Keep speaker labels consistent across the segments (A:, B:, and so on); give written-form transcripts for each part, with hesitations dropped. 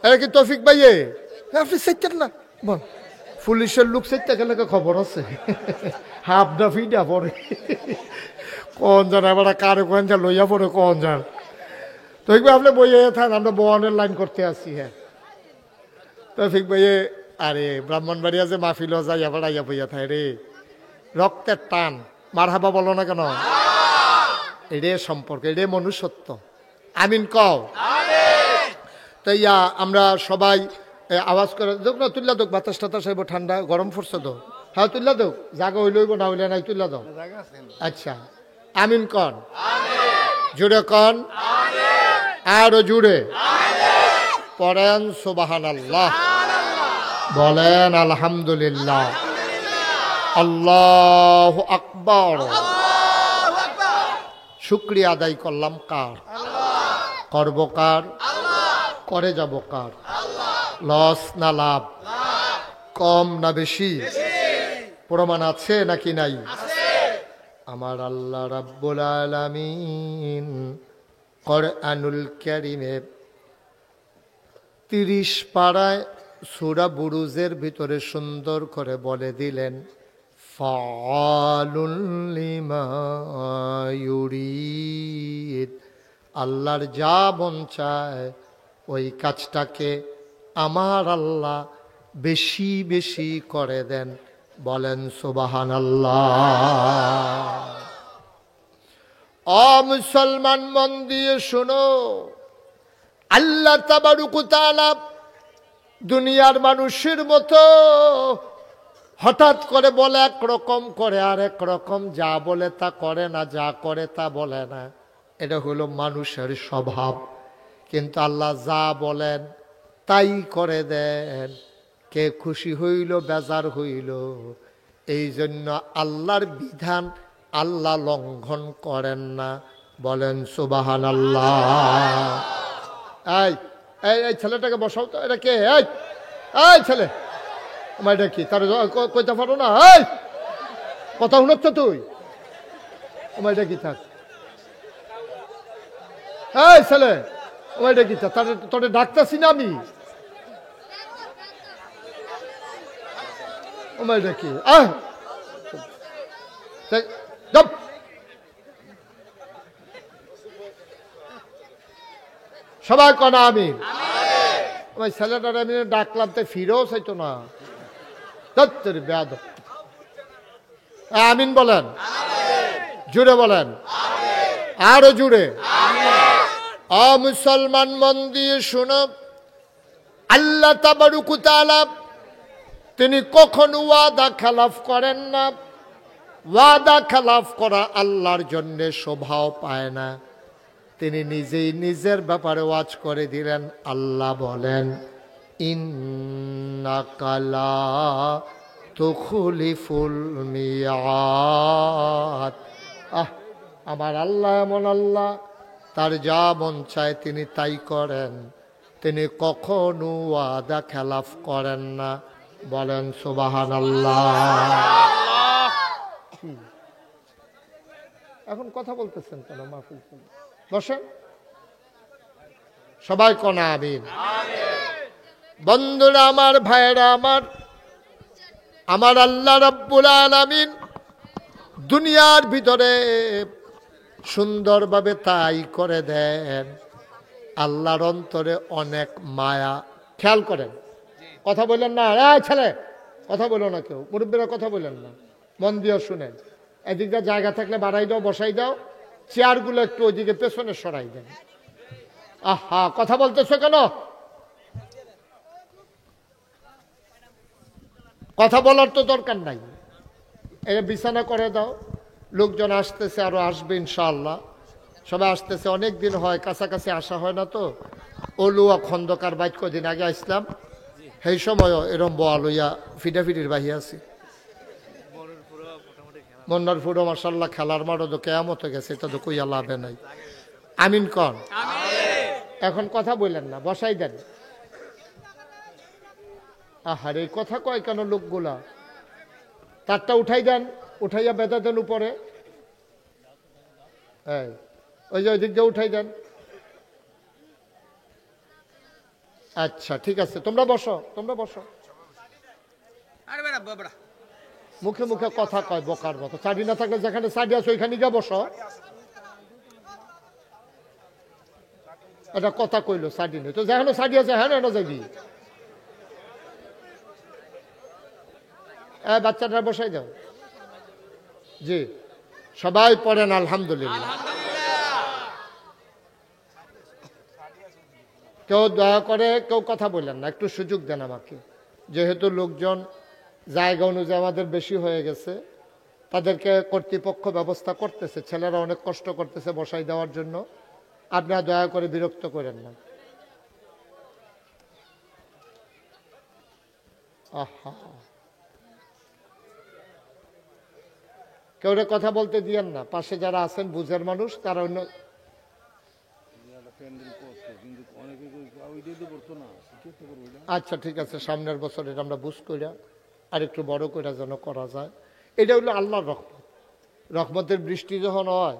A: এটা কি তৌফিক ভাইয়ে? আপনি চাইতেন না বল, পুলিশের লোক চাইতে গেলে খবর আছে হাফ দা ফিডা পড়ে কোন জন এবার কারে কোন যা লইয়া পড়ে কোন যান। তো আপনি বইয়ে থান, আমরা বয়ানের লাইন করতে আসি। হ্যাঁ তৌফিক ভাইয়ে, আরে ব্রাহ্মণবাড়িয়া যে মাহফিল যাই আবার আইয়া বইয়া থাকে রে, রক্তের টান, মার হাবা বলো না কেন? এরে সম্পর্ক, এরে মনুষ্যত্ব। আমিন কও। তো আমরা সবাই আওয়াজ করে দেখ না, তুললা দোক, বাতাস টাতাস হইব, ঠান্ডা গরম পড়ছে তো। হ্যাঁ তুললা দোক, জাগা হইলে হইব, না হইলে নাই, তুললা দাও। আচ্ছা আমিন কন, জুড়ে কন, আরো জুড়ে পড়েন সুবহানাল্লাহ, বলেন আলহামদুলিল্লাহ, আল্লাহু আকবার। শুকরিয়া আদায় করলাম কার? করব কার? করে যাব কার? লস না লাভ? কম না বেশি? প্রমাণ আছে নাকি নাই? আমার আল্লাহ রাব্বুল আলামিন কোরআনুল কারীমে 30 পারায় সূরা বুরুজের ভিতরে সুন্দর করে বলে দিলেন, ফাআলুল লিমা ইউরিদ। আল্লাহর যা মন চায় ওই কাজটাকে আমার আল্লাহ বেশি বেশি করে দেন, বলেন সুবহানাল্লাহ। ও মুসলমান মন দিয়ে শোনো, আল্লাহ তাবারক ওয়া তাআলা দুনিয়ার মানুষের মতো হঠাৎ করে বলে একরকম করে আর এক রকম, যা বলে তা করে না, যা করে তা বলে না। এটা হলো মানুষের স্বভাব। কিন্তু আল্লাহ যা বলেন তাই করে দেন। কে খুশি হইল বেজার হইল, এই জন্য আল্লাহর বিধান আল্লাহ লঙ্ঘন করেন না, বলেন সুবহানাল্লাহ। এই এই ছেলেটাকে বসাও তো, এটা কে? এই ছেলে, আমার এটা কি? তার কইতে পারো না? এই কথা শুনছ তুই? আমার এটা কি? থাক এই ছেলে, আমার এটা কি? তোরে ডাকতেছি না আমি? আমার এটা কি? সবাই কনা আমি ওই ছেলেটার আমি ডাকলাম, তো ফিরেও চাইতো না। আমিন বলেন, জুড়ে বলেন, আরো জুড়ে। আ মুসলমান মন দিয়ে শুনো, আল্লাহ তাবারক ওয়া তাআলা তিনি কখনো ওয়াদা খেলাফ করেন না। ওয়াদা খেলাফ করা আল্লাহর জন্য শোভাও পায় না। তিনি নিজেই নিজের ব্যাপারে ওয়াজ করে দিলেন। আল্লাহ বলেন, ইন্নাকা লা তুখলিফুল মিয়াদ। আমার আল্লাহ এমন আল্লাহ, তার যা মন চায় তিনি তাই করেন। তিনি কখনো ওয়াদা খেলাফ করেন না, বলেন সুবহানাল্লাহ। এখন কথা বলতেছেন কেন? মাহফিল বসেন, সবাই কোন আমিন। বন্ধুরা আমার, ভাইরা আমার, আমার আল্লাহ রাব্বুল আলামিন দুনিয়ার ভিতরে সুন্দরভাবে তাই করে দেন। আল্লাহর অন্তরে অনেক মায়া। খেয়াল করেন, কথা বললেন না? ছেলে কথা বলো না, কেউ মুরব্বীরা কথা বললেন না, মন দিয়ে শুনেন। এদিকটা জায়গা থাকলে বাড়াই দাও, বসাই দাও, চেয়ারগুলো একটু ওইদিকে পেছনে সরাই দেন। আহা, কথা বলতেছো কেন? কথা বলার তো দরকার নাই। এটা বিছানা করে দাও। লোকজন আসতেছে, আরো আসবে ইনশাআল্লাহ। সবাই আসতেছে, অনেক দিন হয় কাছাকাছি আসা হয় না তো। অলুয়া খন্দকার বাইক কদিন আগে আসলাম, সেই সময়ও এরম বোয়া লইয়া ফিটাফিটির বাহি আছি। মন্নার ফুরো মাশাআল্লাহ খেলার মাঠও তো কেয়ামত হয়ে গেছে, এটা তো কইয়া লাভে নাই। আমিন কন। এখন কথা বললেন না, বসাই দেন। আহারে কথা কয় কেন লোকগুলা? তারটা উঠাই দেন, উঠাইয়া বেঁধে দেন উপরে। ওই যে ওই দিক দিয়ে উঠাই দেন। আচ্ছা ঠিক আছে, তোমরা বসো, তোমরা বসো। মুখে মুখে কথা কয় বোকার মতো। চাবি না থাকলে যেখানে চাবি আছে ওইখানে গিয়ে বসো। এটা কথা কইলো চাবি নেই তো, যেখানে চাবি আছে হ্যাঁ না যাবি। বাচ্চাটা বসাই দাও। জি, সবাই পড়েন আলহামদুলিল্লাহ। কেউ দয়া করে কেউ কথা বললেন না, একটু সুযোগ দেন আমাকে। যেহেতু লোকজন জায়গা অনুযায়ী আমাদের বেশি হয়ে গেছে, তাদেরকে কর্তৃপক্ষ ব্যবস্থা করতেছে, ছেলেরা অনেক কষ্ট করতেছে বসাই দেওয়ার জন্য। আপনারা দয়া করে বিরক্ত করেন না। আহা, কেউ কথা বলতে দিয়েন না। পাশে যারা আছেন বুঝের মানুষ, তারা অন্য। আচ্ছা ঠিক আছে, সামনের বছর এটা আমরা বুঝ কইরা আর একটু বড় করে যেন করা যায়। এটা হলো আল্লাহর রহমত। রহমতের বৃষ্টি যখন হয়,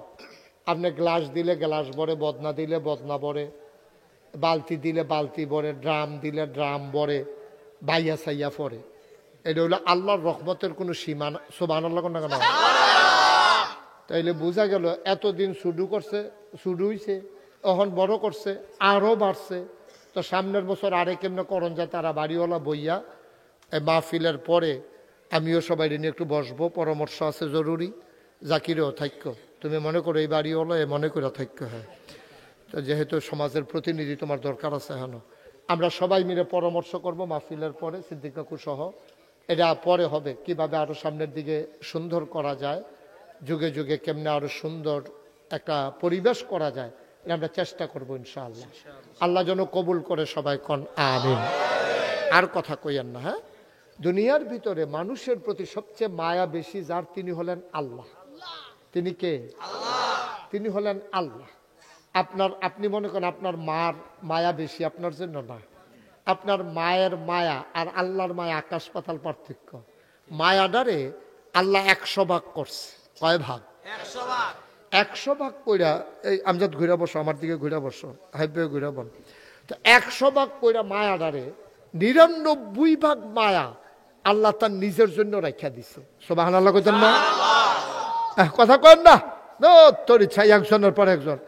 A: আপনি গ্লাস দিলে গ্লাস ভরে, বদনা দিলে বদনা ভরে, বালতি দিলে বালতি ভরে, ড্রাম দিলে ড্রাম ভরে, বাইয়া সাইয়া পড়ে। এটা হলো আল্লাহর রহমতের কোনো সীমা। সুবহানাল্লাহ না কেন? তাইলে বোঝা গেল এতদিন শুরু করছে, শুরু হয়েছে, এখন বড় করছে, আরো বাড়ছে। তো সামনের বছর আরে কেমনে করণ যায়, তারা বাড়িওয়ালা বইয়া এই মাহফিলের পরে আমিও সবাই নিয়ে একটু বসবো, পরামর্শ আছে জরুরি। জাকিরেও থাক্য, তুমি মনে করো এই বাড়িওয়ালা এ মনে করে থাক্য। হয় তো যেহেতু সমাজের প্রতিনিধি তোমার দরকার আছে, হেন আমরা সবাই মিলে পরামর্শ করব মাহফিলের পরে, সিদ্দিক কাকু সহ। এটা পরে হবে কিভাবে আরো সামনের দিকে সুন্দর করা যায়, যুগে যুগে কেমনে আরো সুন্দর একটা পরিবেশ করা যায়, এটা আমরা চেষ্টা করবো ইনশাআল্লাহ। আল্লাহ যেন কবুল করে, সবাই কন আমিন। আর কথা কইয়েন না। হ্যাঁ, দুনিয়ার ভিতরে মানুষের প্রতি সবচেয়ে মায়া বেশি যার, তিনি হলেন আল্লাহ। তিনি কে? তিনি হলেন আল্লাহ। আপনি মনে করেন আপনার মার মায়া বেশি, আপনার জন্য না। আপনার মায়ের মায়া আর আল্লাহর মায়া আকাশ পাতাল পার্থক্য। মায়াডারে আল্লাহ 100 ভাগ করছে। কয় ভাগ? 100 ভাগ কইরা। এই আমজাদ ঘুরে বসো, আমার দিকে ঘুরে বসো, হাইবে ঘুরে বল। তো 100 ভাগ কইরা মায়াডারে 99 ভাগ মায়া আল্লাহ তার নিজের জন্য রাখা দিছে। সুবহানাল্লাহ কইতেন না? কথা কন না, তোর ইচ্ছা একজনের পর একজন।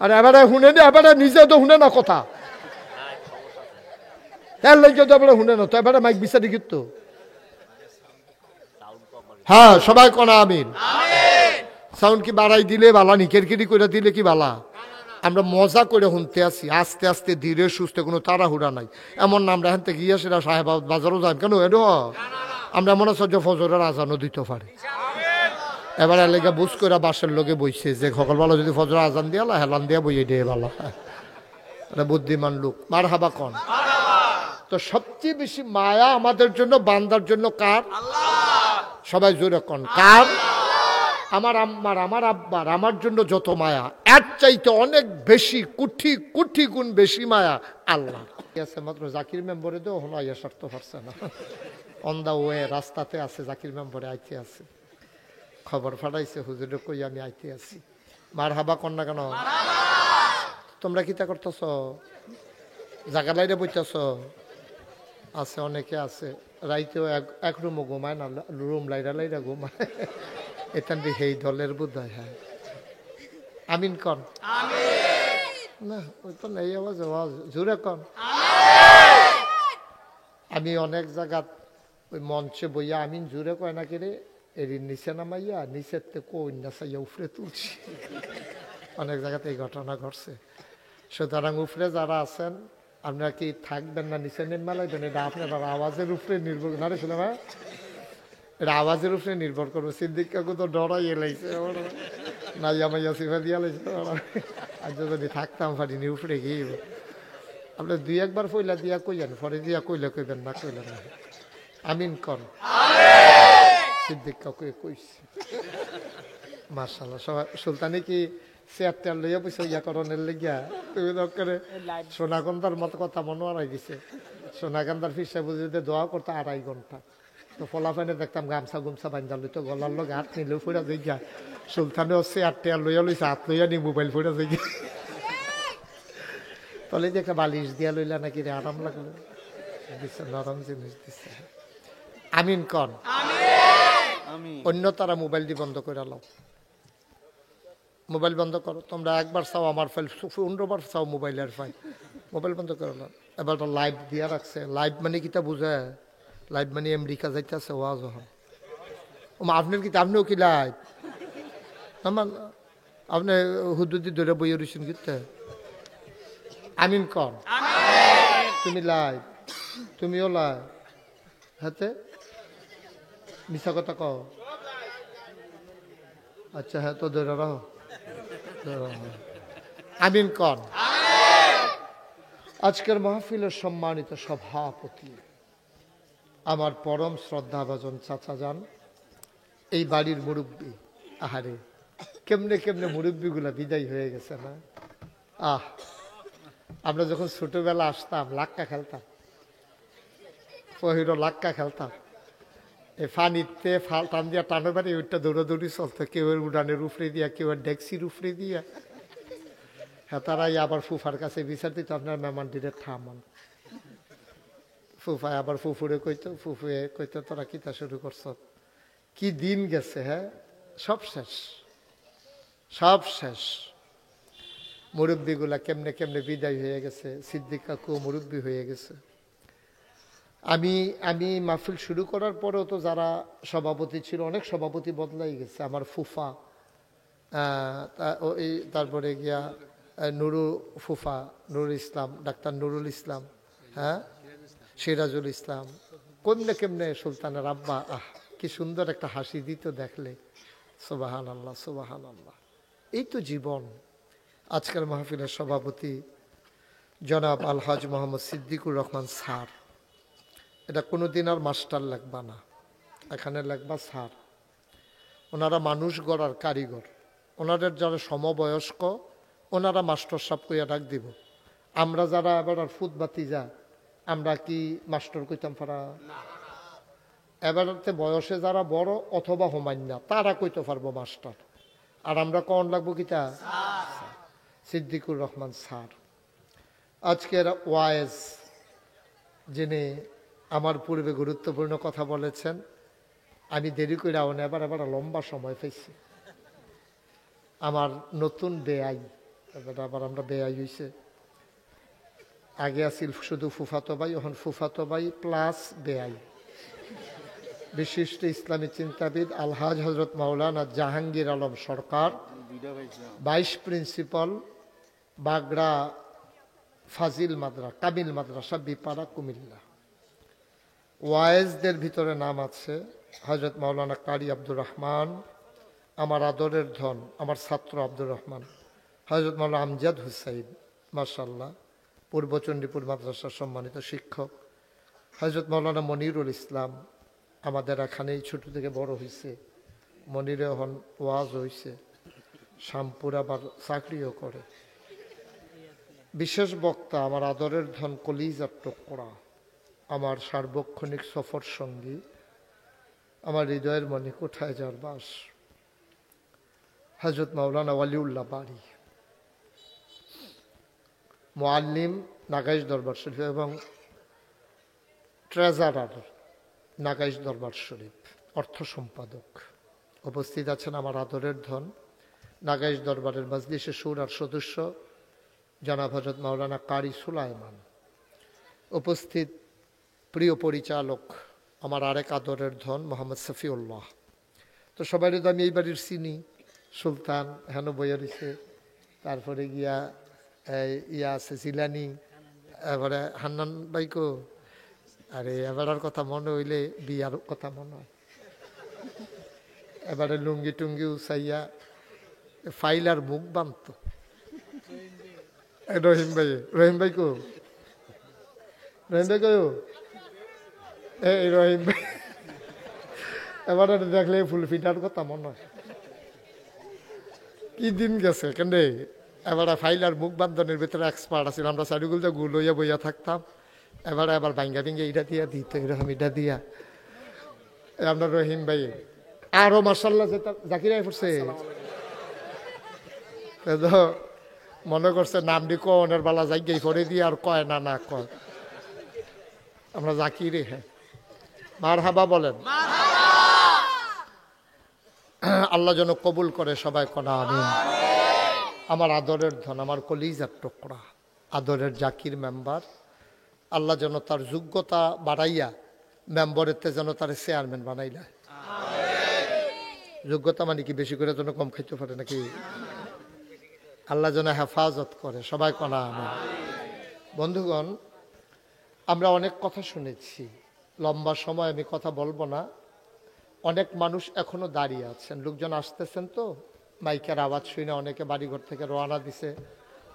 A: আর এবারে শুনে নি, এবারে নিজে তো শুনে না কথা, এর লাগে তো এবারে শুনে না তো, এবারে মাইক বিচারি কিন্তু। হ্যাঁ, সবাই কোনা আমিন। সাউন্ড কি বাড়াই দিলে বালা নি, কেরকেরি করে দিলে কি বালা? আমরা মজা করে শুনতে আসি, আস্তে আস্তে ধীরে সুস্থে, কোনো তাড়াহুড়া নাই। এমন না আমরা এখান থেকে গিয়ে সেটা সাহেবাবাদ বাজারও যান কেন, এটা আমরা মনে হচ্ছে ফজরের আজানও দিতে পারি। এবার এলাকা বুঝ করে বাসের লোকে বইছে যে সকালবেলা যদি ফজর আজান দিয়া হেলান দিয়া বইয়ে দিয়ে ভালো। এটা বুদ্ধিমান লোক, মার হাবা কন। তো সবচেয়ে বেশি মায়া আমাদের জন্য, বান্দার জন্য কার? সবাই জোরে কন, কার? আমার আম্মার, আমার আব্বার, আমার জন্য যত মায়া, এর চাইতে অনেক বেশি, কোটি কোটি গুণ বেশি মায়া আল্লাহ আছে। মাত্র জাকির মেম্বরে তো হলো আইয়া সারতে পারছে না, অন দা ওয়ে, রাস্তাতে আছে, জাকির মেম্বরে আইতে আছে, খবর ফাটাইছে হুজুরে কই আমি আইতে আছি। মার হাবা কন না কেন? তোমরা কিতা করতেছ? জায়গা লাইরে বইতেছ? আছে, অনেকে আছে রাইতেও এক রুমও ঘুমায় না, রুম লাইরা লাইরা ঘুমায়। এটা সেই দলের বোধ হয়। হ্যাঁ, আমিন কন না, ওই তো নেই আওয়াজ, জোরে কন। আমি অনেক জায়গা ওই মঞ্চে বইয়া আমিন জোরে কয় না কেড়ে এর নিচে নামাইয়া নিচের থেকে কন্যা চাইয়া উফরে তুলছি। অনেক জায়গাতে এই ঘটনা ঘটছে। সুতরাং উফরে যারা আছেন, আপনারা কি থাকবেন না নিচে নেমে লাগবেন? এটা আপনার আওয়াজের উপরে নির্ভর না রে শুনে ভাই, এটা আওয়াজের উপরে নির্ভর করবো। সিদ্দিক কাকু তো ডরাই এলাইছে, নাইয়া মাইয়া সিফা দিয়া লাইছে। আর যদি থাকতাম পারিনি উপরে গিয়ে আপনার 2-1 বার পইলা দিয়া কইলেন, পরে দিয়া কইলে কইবেন, না কইলেন না। আমিন কর। সিদ্দিক কাকু কইছে মাশাআল্লাহ। সবাই সুলতানি কি চেয়ারটা লইয়া পয়সা ইয়া করণের লেগিয়া, তুমি দরকারে সোনাগন্ধার মতো কথা মনে হারাই দিছে। সোনাগন্ধার ফিসা বুঝে দোয়া করতে 2.5 ঘন্টা। তো ফলাফানে দেখতাম গামছা গুমছা বান্ধা লইতো, গলার লোক হাত নিলেও ফুরা যাই গা সুলতানে হচ্ছে চেয়ার লইয়া লইছে, হাত লইয়া নি মোবাইল ফোন আছে কি তাহলে দেখে বালিশ দিয়া লইলা নাকি রে, আরাম লাগলো দিচ্ছে, নরম জিনিস দিচ্ছে। আমিন কন। অন্য তারা মোবাইল দিয়ে বন্ধ করে লাও, মোবাইল বন্ধ করো। তোমরা একবার চাও আমার ফাইল, 15বার চাও মোবাইলের ফাইল, মোবাইল বন্ধ করে লাও। এবার তো লাইভ দিয়া রাখছে, লাইভ মানে কিতা বুঝে, লাইভ মানে আমেরিকা যাইতেছে ওয়াজ হন। আপনার কি, আপনিও কি লাইভ? আমার আপনি হুদুদি ধরে বইয়ে রয়েছেন কিতে। আমিন কর। তুমি লাইভ, তুমিও লাইভ, হাতে মিশা কথা কও। আচ্ছা হ্যাঁ, তো ধরে রাখো। আমিন কর। আজকের মাহফিলের সম্মানিত সভাপতি আমার পরম শ্রদ্ধাভাজন চাচা যান, এই বাড়ির মুরব্বী। আহারে কেমনে কেমনে মুরব্বীগুলা বিদায় হয়ে গেছে না। আমরা যখন ছোটবেলা আসতাম লাক্কা খেলতাম, পহিরো লাক্কা খেলতাম, এই ফানিতে টান দিয়া টানো বাড়ি ওইটা দৌড়াদৌড়ি চলতো, কেউ উড়ানের উপরে দিয়া, কেউ ডেক্সির উপরে দিয়া। হ্যাঁ, তারাই আবার ফুফার কাছে বিচার দিত, আপনার মেহমানটিরে থামান। ফুফায় আবার ফুফুরে কইতো, ফুফুয়ে কইতো তোরা কিতা শুরু করছ। কি দিন গেছে, হ্যাঁ, সব শেষ, সব শেষ। মুরব্বীগুলা কেমনে কেমনে বিদায় হয়ে গেছে। সিদ্দিক কাকু মুরব্বী হয়ে গেছে। আমি মাহফিল শুরু করার পরেও তো যারা সভাপতি ছিল, অনেক সভাপতি বদলাই গেছে। আমার ফুফা, তারপরে গিয়া নুরুল ফুফা, নুরুল ইসলাম, ডাক্তার নুরুল ইসলাম, হ্যাঁ, সিরাজুল ইসলাম, কেমনে কেমনে সুলতানের আব্বা, কি সুন্দর একটা হাসি দিত দেখলে। সুবাহান আল্লাহ, সুবাহান আল্লাহ। এই তো জীবন। আজকের মাহফিলের সভাপতি জনাব আলহাজ মোহাম্মদ সিদ্দিকুর রহমান স্যার। এটা কোনোদিন আর মাস্টার লাগবা না, এখানে লাগবা স্যার। ওনারা মানুষ গড়ার কারিগর। ওনাদের যারা সমবয়স্ক, ওনারা মাস্টার সাহেব কইয়া ডাক দিব। আমরা যারা এবার আর ফুটবাতি যা, আমরা কি মাস্টার কইতাম পারা? এবারতে বয়সে যারা বড় অথবা হোমান্যা, তারা কইতে পারবো মাস্টার। আর আমরা কন লাগবো কিতা? সিদ্দিকুর রহমান স্যার। আজকের ওয়াইজ যিনি আমার পূর্বে গুরুত্বপূর্ণ কথা বলেছেন, আমি দেরি করে এবার লম্বা সময় পেয়েছি। আমার নতুন বেআই, আবার আমরা বেআই হয়েছে। আগে আছিল শুধু ফুফাতো ভাই, এখন ফুফাতো ভাই প্লাস বেআই। বিশিষ্ট ইসলামী চিন্তাবিদ আলহাজ হজরত মাওলানা জাহাঙ্গীর আলম সরকার, ভাইস প্রিন্সিপাল বাগড়া ফাজিল কামিল মাদ্রাসা, বিপাড়া, কুমিল্লা। ওয়াইজদের ভিতরে নাম আছে হজরত মাওলানা কারি আব্দুর রহমান, আমার আদরের ধন, আমার ছাত্র আব্দুর রহমান, হজরত মাওলানা আমজাদ হুসাইন, মাশাআল্লাহ, পূর্ব চণ্ডীপুর মাদ্রাসার সম্মানিত শিক্ষক, হজরত মাওলানা মনিরুল ইসলাম, আমাদের এখানেই ছোট থেকে বড় হয়েছে। মনিরে এখন ওয়াজ হয়েছে, শ্যামপুর আবার চাকরিও করে। বিশেষ বক্তা আমার আদরের ধন কলিজার টুকরা, আমার সার্বক্ষণিক সফর সঙ্গী, আমার হৃদয়ের মনে কোথায় যার বাস, হজরত মাওলানা ওয়ালিউল্লাহ বাড়ি, মুআল্লিম নাগাইশ দরবার শরীফ এবং ট্রেজারার নাগাইশ দরবার শরীফ, অর্থ সম্পাদক। উপস্থিত আছেন আমার আদরের ধন নাগাইশ দরবারের মজলিসে শুরার সদস্য জনাব হজরত মাওলানা কারি সুলাইমান। উপস্থিত প্রিয় পরিচালক আমার আরেক আদরের ধন মোহাম্মদ সফিউল্লাহ। তো সবাই তো আমি এই বাড়ির চিনি, সুলতান হেন বইয়ারিছে, তারপরে গিয়া ইয়া আছে জিলানি, এবারে হান্নান বাইকো। আরে এবারের কথা মনে হইলে বিয়ার কথা মনে হয়। এবারে লুঙ্গি টুঙ্গি উচাইয়া ফাইলার মুখ বানত। রহিম ভাই, রহিম ভাই কো, রহিম ভাই কো, এই রহিম ভাই এবারে দেখলে ফুল ফিটার কথা মনে হয়। কি দিন গেছে কেন, এবারে ফাইলার মুখ বান্ধনের ভিতরে এক্সপার্ট আছিল। আমরা চারিগুলো গুল হইয়া বইয়া থাকতাম, এবারে আবার ভাঙ্গা ভিঙ্গা এটা দিয়া দিত, এরকম এটা দিয়া। আমরা রহিম ভাই আরো মার্শাল্লাহ জাকিরাই পড়ছে মনে করছে নামটি কনের বেলা জায়গায় পড়ে দিয়ে আর কয় না না কয় আমরা জাকিরে। হ্যাঁ মারহাবা বলেন। আল্লাহ যেন কবুল করে সবাই কনা আমিন। আমার আদরের ধন, আমার কলিজার টুকরা, আদরের জাকির মেম্বার, আল্লাহ যেন তার যোগ্যতা বাড়াইয়া মেম্বরেতে যেন তার চেয়ারম্যান বানাইলা। যোগ্যতা মানে কি বেশি করে যেন কম খাইতে পারে নাকি? আল্লাহ যেন হেফাজত করে সবাই কনা আমিন। বন্ধুগণ, আমরা অনেক কথা শুনেছি, লম্বা সময় আমি কথা বলবো না। অনেক মানুষ এখনো দাঁড়িয়ে আছেন, লোকজন আসতেছেন তো মাইকের আওয়াজ শুনে অনেকে বাড়িঘর থেকে রওনা দিছে।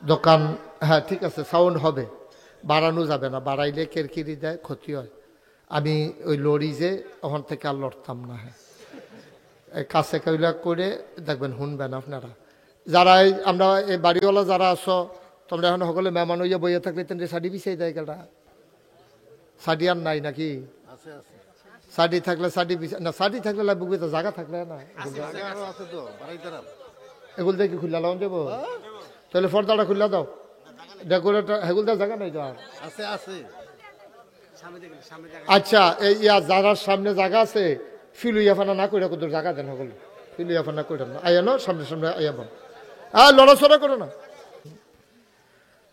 A: দোকান, হ্যাঁ ঠিক আছে, সাউন্ড হবে, বাড়ানো যাবে না, বাড়াইলে কেরকিরি দেয়, ক্ষতি হয়। আমি ওই লড়ি যে ওখান থেকে আর লড়তাম না। হ্যাঁ কাছে কইলা করে দেখবেন, শুনবেন আপনারা যারা আমরা এই বাড়িওয়ালা যারা আছো, তোমরা এখন সকলে মেহমান হইয়া বইয়া থাকলে তেমনি শাড়ি বিছাই দেয় গেলা। শাড়ি আর নাই নাকি? শাড়ি থাকলে শাড়ি না, শাড়ি থাকলে লাগবে তো, জায়গা থাকলে না। এগুলো দেখি খুললা লাগান যাবো, তাহলে পর্দাটা খুললা দাও, ডেকোরেটর হেগুল দেওয়ার জায়গা নাই তো আর। আচ্ছা এই যারার সামনে জায়গা আছে ফিলুইয়া ফানা না করে কত জায়গা দেন, সকল ফিলুইয়া ফানা করে না, আইয়া না সামনে সামনে আইয়া বল, আর লড়াচড়া করো না।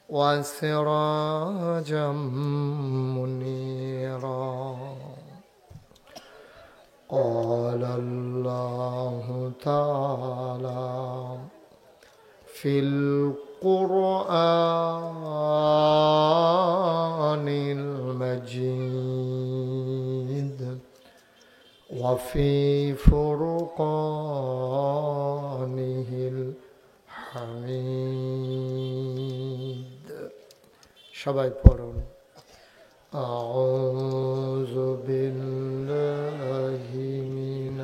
A: ওয়াসিরাজাম মুনিরা قال الله تعالى في القرآن المجيد وفي فرقانه الحميد সবাই পড়ুন। أعوذ بالله من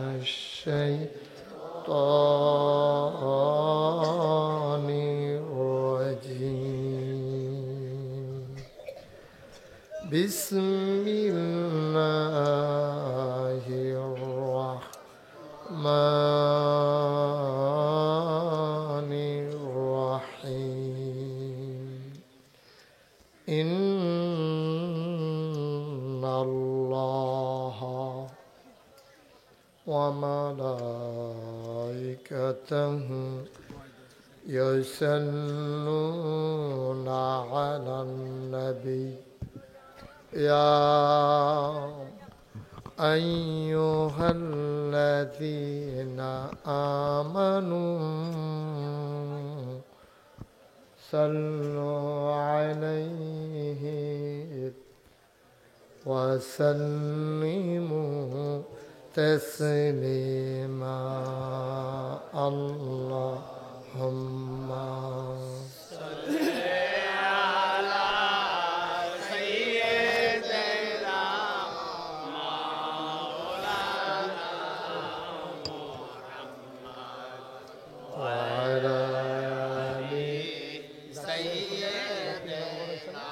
A: الشيطان الرجيم بسم الله الرحمن الرحيم إن الله وملائكته يصلون على النبي يا أيها الذين آمنوا صلوا عليه وسلموا تسليما اللهم صل على سيدنا مولانا محمد وعلى آل سيدنا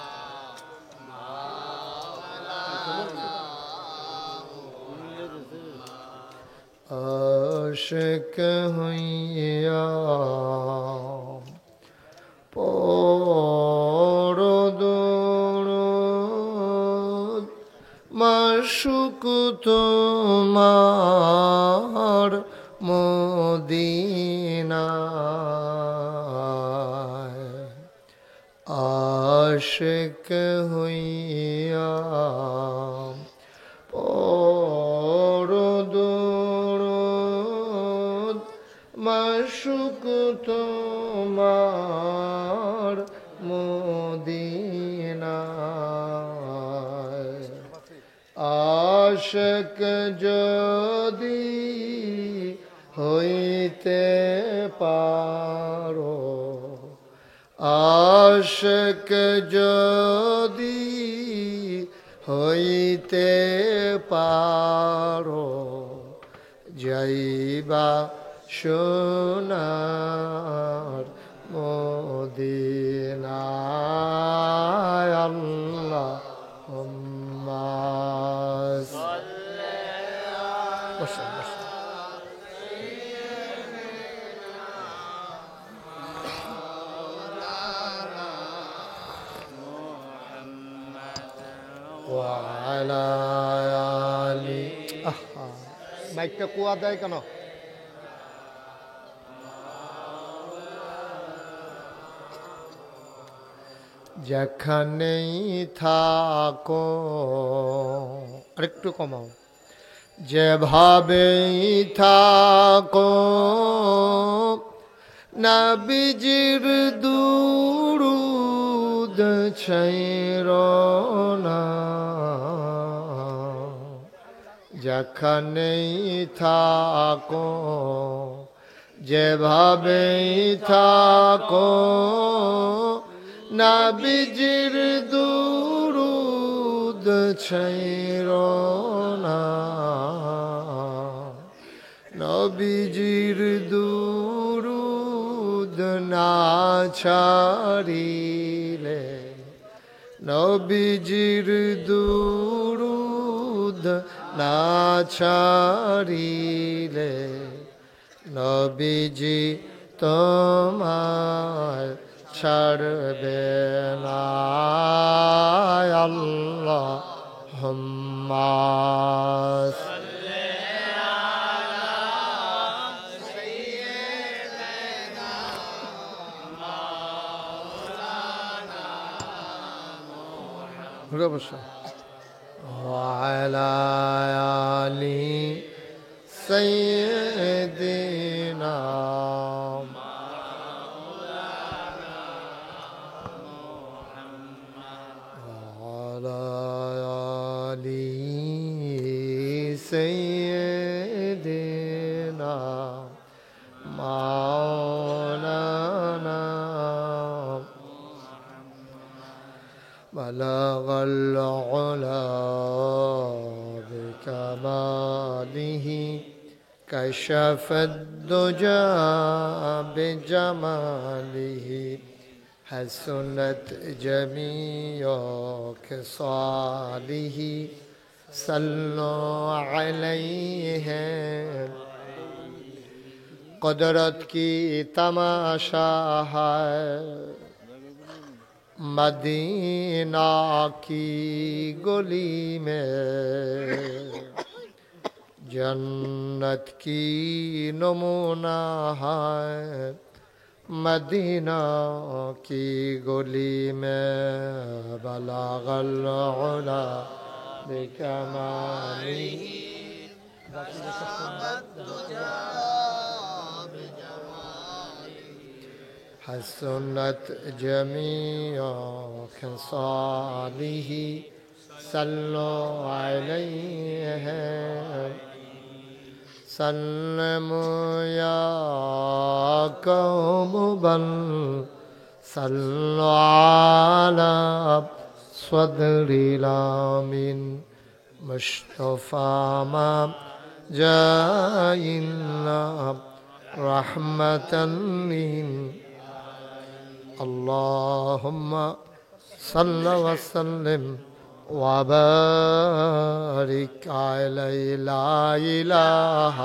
A: আশিক হইয়া পড়ো দরুদ মাশউক তোমার মদিনায় আশিক হইয়া পড়ো দরুদ মাশউক তোমার মদিনায় আশিক যদি হইতে পারো আশিক যদি হইতে পারো যাইবা সোনার মদিনায় আল্লাহুম্মা وعلى آله মাইকটা কুয়া দেয় কেন? যেখানেই থাকো, আরেকটু কমাও, যেভাবেই থাকো নবীজির দুরূদ ছাইরো না। যেখানেই থাকো, যেভাবেই থাকো নবীজির দুরূদ ছাইরো না। নবীজির দুরূদ না ছাড়িলে, নবীজির দুরূদ না ছাড়িলে নবীজি তোমায় ছাড়বে না। আল্লাহুম্মা وعلى آل سيدنا وعلى آل سيدنا مولانا بلغ العلا بكماله كشف الدجى بجماله حسنت جميع خصاله صلوا عليه। قدرت کی تماشا ہے مدینہ کی گلی میں، جنت کی نمونہ ہے مدینہ کی گلی میں۔ بلغ العلا بکمالہ حسنت جميع خصاله صلوا عليه سلموا يا قوم بل صلوا على صدر الأمين مصطفى ما جاء رحمة اللهم صل وسلم وبارك عليه لا إله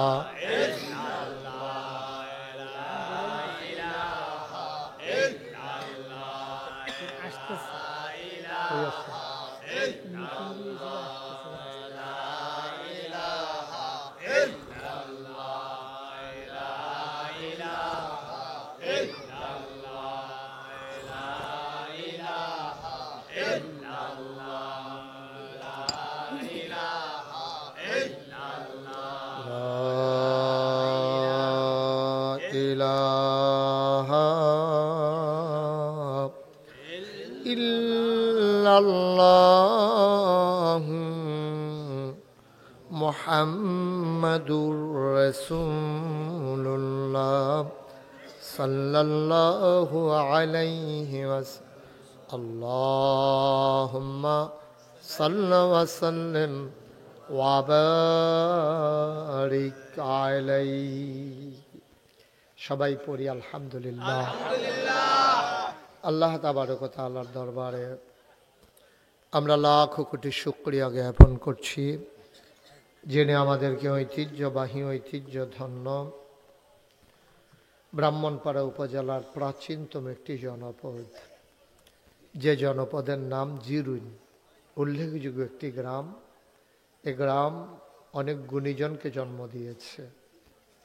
A: إلا الله لا إله إلا الله لا إله إلا الله لا إله إلا الله لا إله إلا الله محمد رسول الله صلى الله عليه وسلم اللهم صل وسلم وبارك عليه সবাই পড়ি আলহামদুলিল্লাহ। আল্লাহ তাবারক ওয়া তাআলার দরবারে আমরা লাখ কোটি শুকরিয়া জ্ঞাপন করছি, যিনি আমাদেরকে ঐতিহ্যবাহী ঐতিহ্যধন্য ব্রাহ্মণপাড়া উপজেলার প্রাচীনতম একটি জনপদ, যে জনপদের নাম জিরুন। উল্লেখযোগ্য একটি গ্রাম। এ গ্রাম অনেক গুণীজনকে জন্ম দিয়েছে,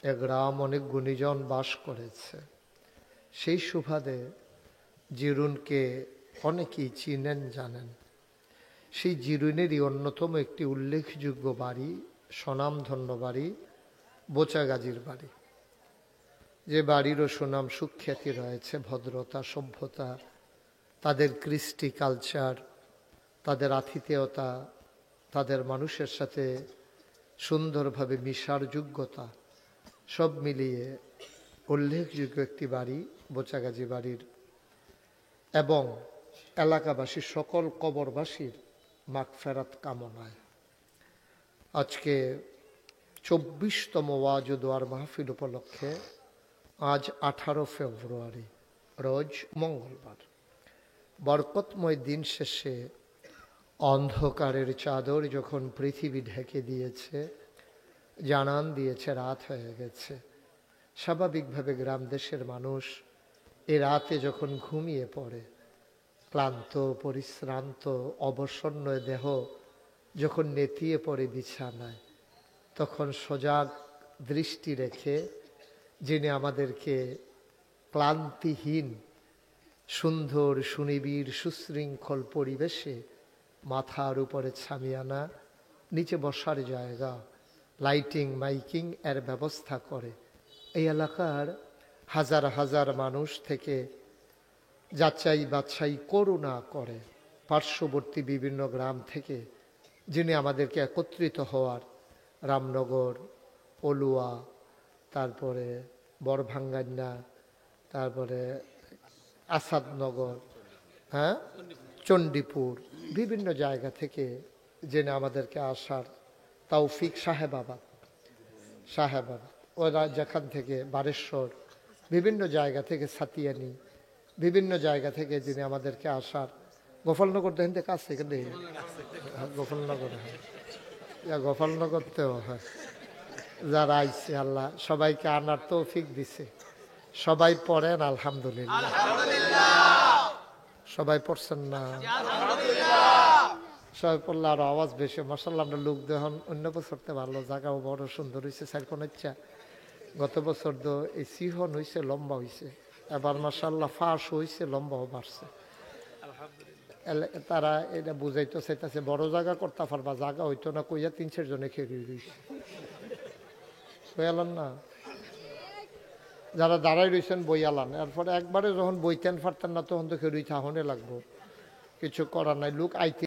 A: এ গ্রাম অনেক গুণীজন বাস করেছে। সেই সুবাদে জিরুনকে অনেকেই চিনেন, জানেন। সেই জিরুনেরই অন্যতম একটি উল্লেখযোগ্য বাড়ি, স্বনামধন্য বাড়ি, বোচাগাজীর বাড়ি। যে বাড়িরও সুনাম সুখ্যাতি রয়েছে, ভদ্রতা, সভ্যতা, তাদের কৃষ্টি কালচার, তাদের আতিথেয়তা, তাদের মানুষের সাথে সুন্দরভাবে মিশার যোগ্যতা, সব মিলিয়ে উল্লেখযোগ্য একটি বাড়ি বোচাগাজী বাড়ির। এবং এলাকাবাসীর সকল কবরবাসীর মাগফিরাত কামনায় আজকে 24তম ওয়াজ ও দোয়ার মাহফিল উপলক্ষে আজ 18 ফেব্রুয়ারি, রোজ মঙ্গলবার, বরকতময় দিন শেষে অন্ধকারের চাদর যখন পৃথিবী ঢেকে দিয়েছে, জানান দিয়েছে রাত হয়ে গেছে, স্বাভাবিকভাবে গ্রাম দেশের মানুষ এ রাতে যখন ঘুমিয়ে পড়ে, ক্লান্ত, পরিশ্রান্ত, অবসন্ন দেহ যখন নেতিয়ে পড়ে বিছানায়, তখন সজাগ দৃষ্টি রেখে যিনি আমাদেরকে ক্লান্তিহীন সুন্দর সুনিবিড় সুশৃঙ্খল পরিবেশে মাথার উপরে ছামিয়ানা, নিচে বসার জায়গা, লাইটিং মাইকিং এর ব্যবস্থা করে এই এলাকার হাজার হাজার মানুষ থেকে যাচাই বাছাই করুণা করে পার্শ্ববর্তী বিভিন্ন গ্রাম থেকে যিনি আমাদেরকে একত্রিত হওয়ার, রামনগর, অলুয়া, তারপরে বড়ভাঙ্গান্না, তারপরে আসাদনগর, চণ্ডীপুর, বিভিন্ন জায়গা থেকে জেনে আমাদেরকে আসার তৌফিক, সাহেবাবাদ, ওরা যেখান থেকে বারেশ্বর, বিভিন্ন জায়গা থেকে সাতিয়ানি, বিভিন্ন জায়গা থেকে যিনি আমাদেরকে আসার, গোপালনগর দেখেন থেকে আসছে এখানে, গোপালনগর, গোপালনগরতেও হয় যারা আইছে, আল্লাহ সবাইকে আনার তৌফিক দিছে। সবাই পড়েন আলহামদুলিল্লাহ, সবাই পড়ছেন না? সবাই পড়লে আরো আওয়াজ বেশি। মাশাআল্লাহ, আমরা লোক দেখুন অন্য বছর তো ভালো, জায়গাও বড় সুন্দর হয়েছে, সাইরকোন ইচ্ছা। গত বছর তো এই সিহন হয়েছে, লম্বা হয়েছে, এবার মাশাআল্লাহ ফাঁস হয়েছে, লম্বাও বাড়ছে। তারা এটা বুঝাইতে চাইতেছে বড় জায়গা করতে পারবা, জায়গা হইতো না কইয়া 3-4 জনে খেয়ে রয়েছে, বইয়ালান না? যারা দাঁড়াই রয়েছেন বইয়ালান, এরপরে একবারে যখন বইতেন পারতেন না তখন তো খেয়ে রয়েছে, আহনে লাগবো, কিছু করার নাই, লোক আইতে